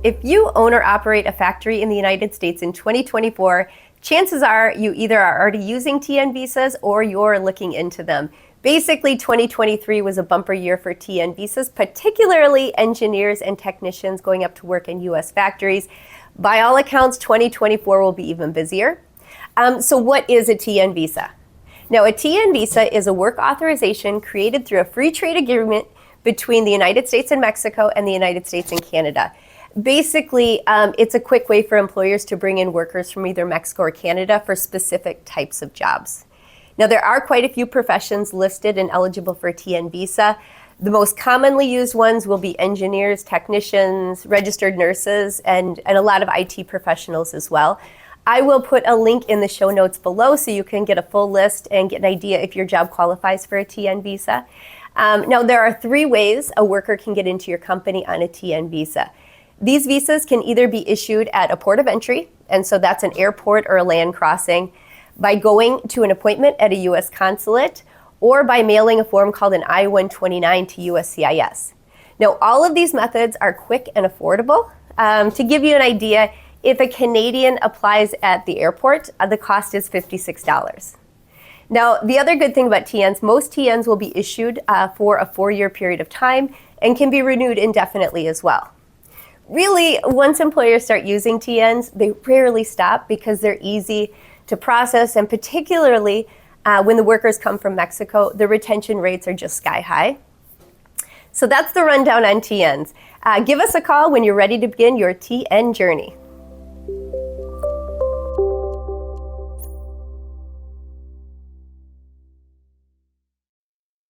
If you own or operate a factory in the United States in 2024, chances are you either are already using TN visas or you're looking into them. Basically, 2023 was a bumper year for TN visas, particularly engineers and technicians going up to work in U.S. factories. By all accounts, 2024 will be even busier. So what is a TN visa? Now, a TN visa is a work authorization created through a free trade agreement between the United States and Mexico and the United States and Canada. Basically, it's a quick way for employers to bring in workers from either Mexico or Canada for specific types of jobs. Now, there are quite a few professions listed and eligible for a TN visa. The most commonly used ones will be engineers, technicians, registered nurses, and a lot of IT professionals as well. I will put a link in the show notes below so you can get a full list and get an idea if your job qualifies for a TN visa. Now, there are 3 ways a worker can get into your company on a TN visa. These visas can either be issued at a port of entry, and so that's an airport or a land crossing, by going to an appointment at a U.S. consulate, or by mailing a form called an I-129 to USCIS. Now, all of these methods are quick and affordable. To give you an idea, if a Canadian applies at the airport, the cost is $56. Now, the other good thing about TNs, most TNs will be issued for a 4-year period of time and can be renewed indefinitely as well. Really, once employers start using TNs, they rarely stop because they're easy to process, and particularly when the workers come from Mexico, the retention rates are just sky high. So that's the rundown on TNs. Give us a call when you're ready to begin your TN journey.